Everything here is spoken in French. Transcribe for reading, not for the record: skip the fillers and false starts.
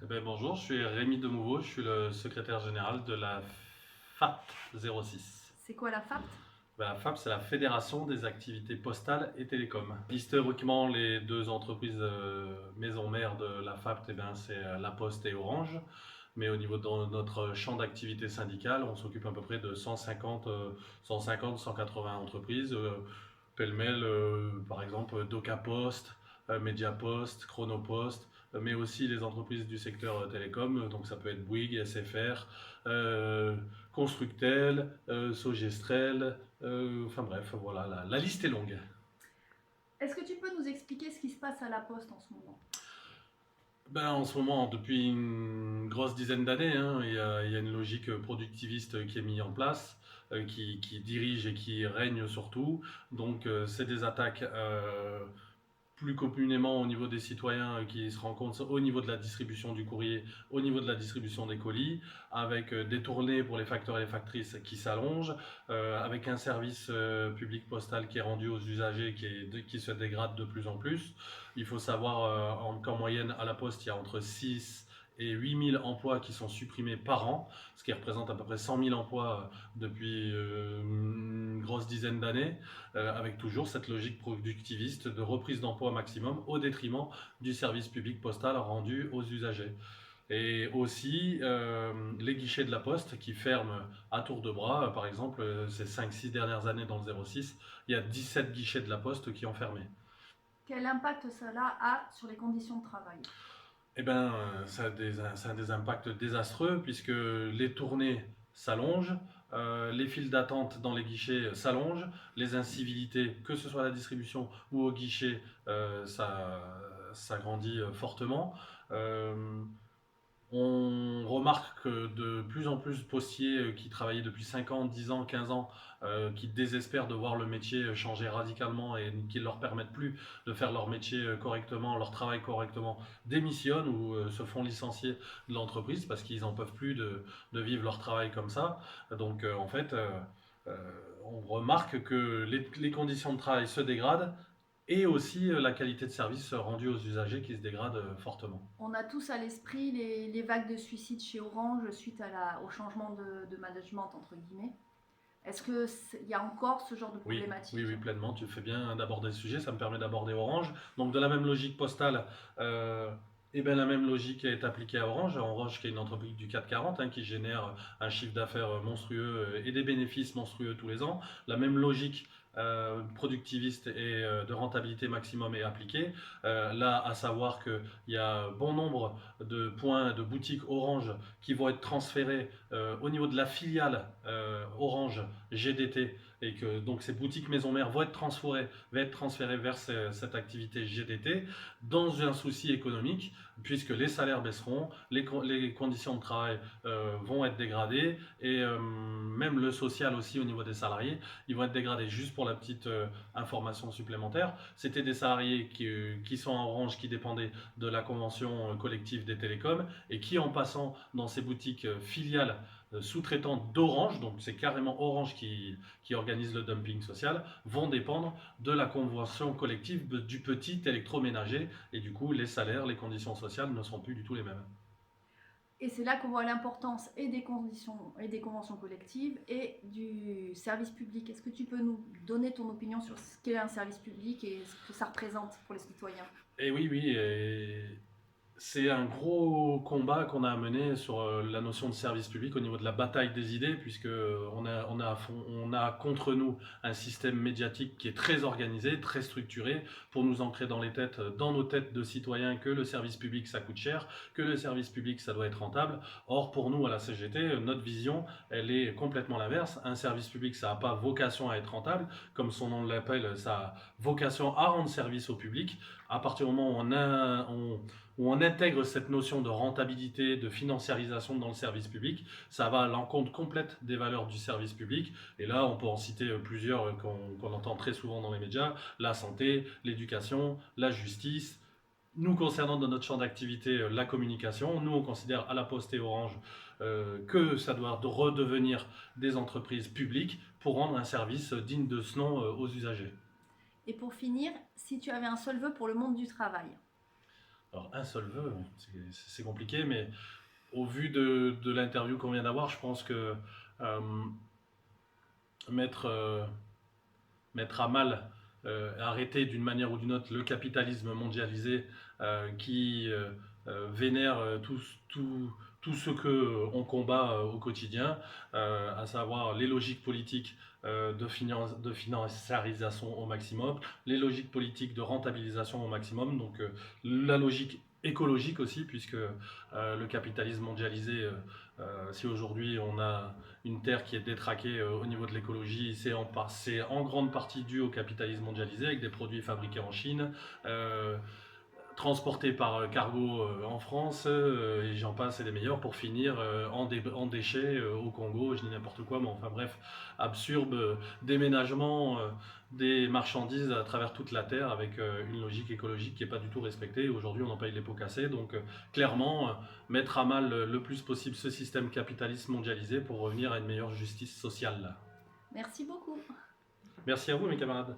Bonjour, je suis Rémi Demouveau, je suis le secrétaire général de la FAPT 06. C'est quoi la FAPT? La FAPT, c'est la Fédération des activités postales et télécom. Historiquement, les deux entreprises maison mères de la FAPT, c'est La Poste et Orange. Mais au niveau de notre champ d'activité syndicale, on s'occupe à peu près de 150-180 entreprises, pêle-mêle, par exemple DocaPost, Mediapost, Chronopost, mais aussi les entreprises du secteur télécom, donc ça peut être Bouygues, SFR, Constructel, Sogestrel, enfin bref, voilà, la liste est longue. Est-ce que tu peux nous expliquer ce qui se passe à la Poste en ce moment? En ce moment, depuis une grosse dizaine d'années, hein, il y a une logique productiviste qui est mise en place, qui dirige et qui règne surtout. Donc, c'est des attaques plus communément au niveau des citoyens qui se rencontrent au niveau de la distribution du courrier, au niveau de la distribution des colis, avec des tournées pour les facteurs et les factrices qui s'allongent, avec un service public postal qui est rendu aux usagers qui se dégrade de plus en plus. Il faut savoir qu'en moyenne à la Poste, il y a entre 6 et 8 000 emplois qui sont supprimés par an, ce qui représente à peu près 100 000 emplois depuis une grosse dizaine d'années, avec toujours cette logique productiviste de reprise d'emploi maximum au détriment du service public postal rendu aux usagers. Et aussi les guichets de la Poste qui ferment à tour de bras. Par exemple, ces 5-6 dernières années dans le 06, il y a 17 guichets de la Poste qui ont fermé. Quel impact cela a sur les conditions de travail? Ça a des impacts désastreux puisque les tournées s'allongent, les files d'attente dans les guichets s'allongent, les incivilités, que ce soit à la distribution ou au guichet, ça grandit fortement. Euh, on remarque que de plus en plus de postiers qui travaillaient depuis 5 ans, 10 ans, 15 ans, qui désespèrent de voir le métier changer radicalement et qui ne leur permettent plus de faire leur métier correctement, leur travail correctement, démissionnent ou se font licencier de l'entreprise parce qu'ils n'en peuvent plus de vivre leur travail comme ça. Donc euh, on remarque que les conditions de travail se dégradent et aussi la qualité de service rendue aux usagers qui se dégrade fortement. On a tous à l'esprit les vagues de suicides chez Orange suite au changement de management, entre guillemets. Est-ce qu'il y a encore ce genre de Oui, oui, problématique? oui, pleinement. Tu fais bien d'aborder ce sujet. Ça me permet d'aborder Orange. Donc, de la même logique postale, la même logique est appliquée à Orange. Orange, qui est une entreprise du CAC 40, hein, qui génère un chiffre d'affaires monstrueux et des bénéfices monstrueux tous les ans. La même logique productiviste et de rentabilité maximum est appliquée. Là, à savoir qu'il y a bon nombre de points de boutiques Orange qui vont être transférés au niveau de la filiale Orange GDT, et que donc ces boutiques maison mère vont être transférées vers cette activité GDT dans un souci économique, puisque les salaires baisseront, les conditions de travail vont être dégradées, et même le social aussi au niveau des salariés, ils vont être dégradés. Juste pour la petite information supplémentaire, c'était des salariés qui sont en Orange, qui dépendaient de la convention collective des télécoms, et qui, en passant dans ces boutiques filiales sous-traitants d'Orange, donc c'est carrément Orange qui organise le dumping social, vont dépendre de la convention collective du petit électroménager, et du coup les salaires, les conditions sociales ne seront plus du tout les mêmes. Et c'est là qu'on voit l'importance et des conditions et des conventions collectives et du service public. Est-ce que tu peux nous donner ton opinion sur ce qu'est un service public et ce que ça représente pour les citoyens? Et oui, oui, et c'est un gros combat qu'on a à mener sur la notion de service public au niveau de la bataille des idées, puisque on a contre nous un système médiatique qui est très organisé, très structuré, pour nous ancrer dans les têtes, dans nos têtes de citoyens, que le service public ça coûte cher, que le service public ça doit être rentable. Or, pour nous à la CGT, notre vision, elle est complètement l'inverse. Un service public, ça n'a pas vocation à être rentable, comme son nom l'appelle, ça a vocation à rendre service au public. À partir du moment où on intègre cette notion de rentabilité, de financiarisation dans le service public, ça va à l'encontre complète des valeurs du service public. Et là, on peut en citer plusieurs qu'on entend très souvent dans les médias: la santé, l'éducation, la justice. Nous, concernant dans notre champ d'activité la communication, nous on considère à la Poste et Orange que ça doit redevenir des entreprises publiques pour rendre un service digne de ce nom aux usagers. Et pour finir, si tu avais un seul vœu pour le monde du travail? Alors, un seul vœu, c'est compliqué, mais au vu de l'interview qu'on vient d'avoir, je pense que euh, mettre, mettre à mal, arrêter d'une manière ou d'une autre le capitalisme mondialisé qui vénère tout ce qu'on combat au quotidien, à savoir les logiques politiques de financiarisation au maximum, les logiques politiques de rentabilisation au maximum, donc la logique écologique aussi, puisque le capitalisme mondialisé, si aujourd'hui on a une terre qui est détraquée au niveau de l'écologie, c'est en grande partie dû au capitalisme mondialisé, avec des produits fabriqués en Chine, euh, transportés par cargo en France, et j'en passe et des meilleurs, pour finir en déchets au Congo, je dis n'importe quoi, mais enfin bref, absurde déménagement des marchandises à travers toute la Terre avec une logique écologique qui n'est pas du tout respectée. Aujourd'hui, on en paye les pots cassés, donc clairement, mettre à mal le plus possible ce système capitaliste mondialisé pour revenir à une meilleure justice sociale. Merci beaucoup. Merci à vous, mes camarades.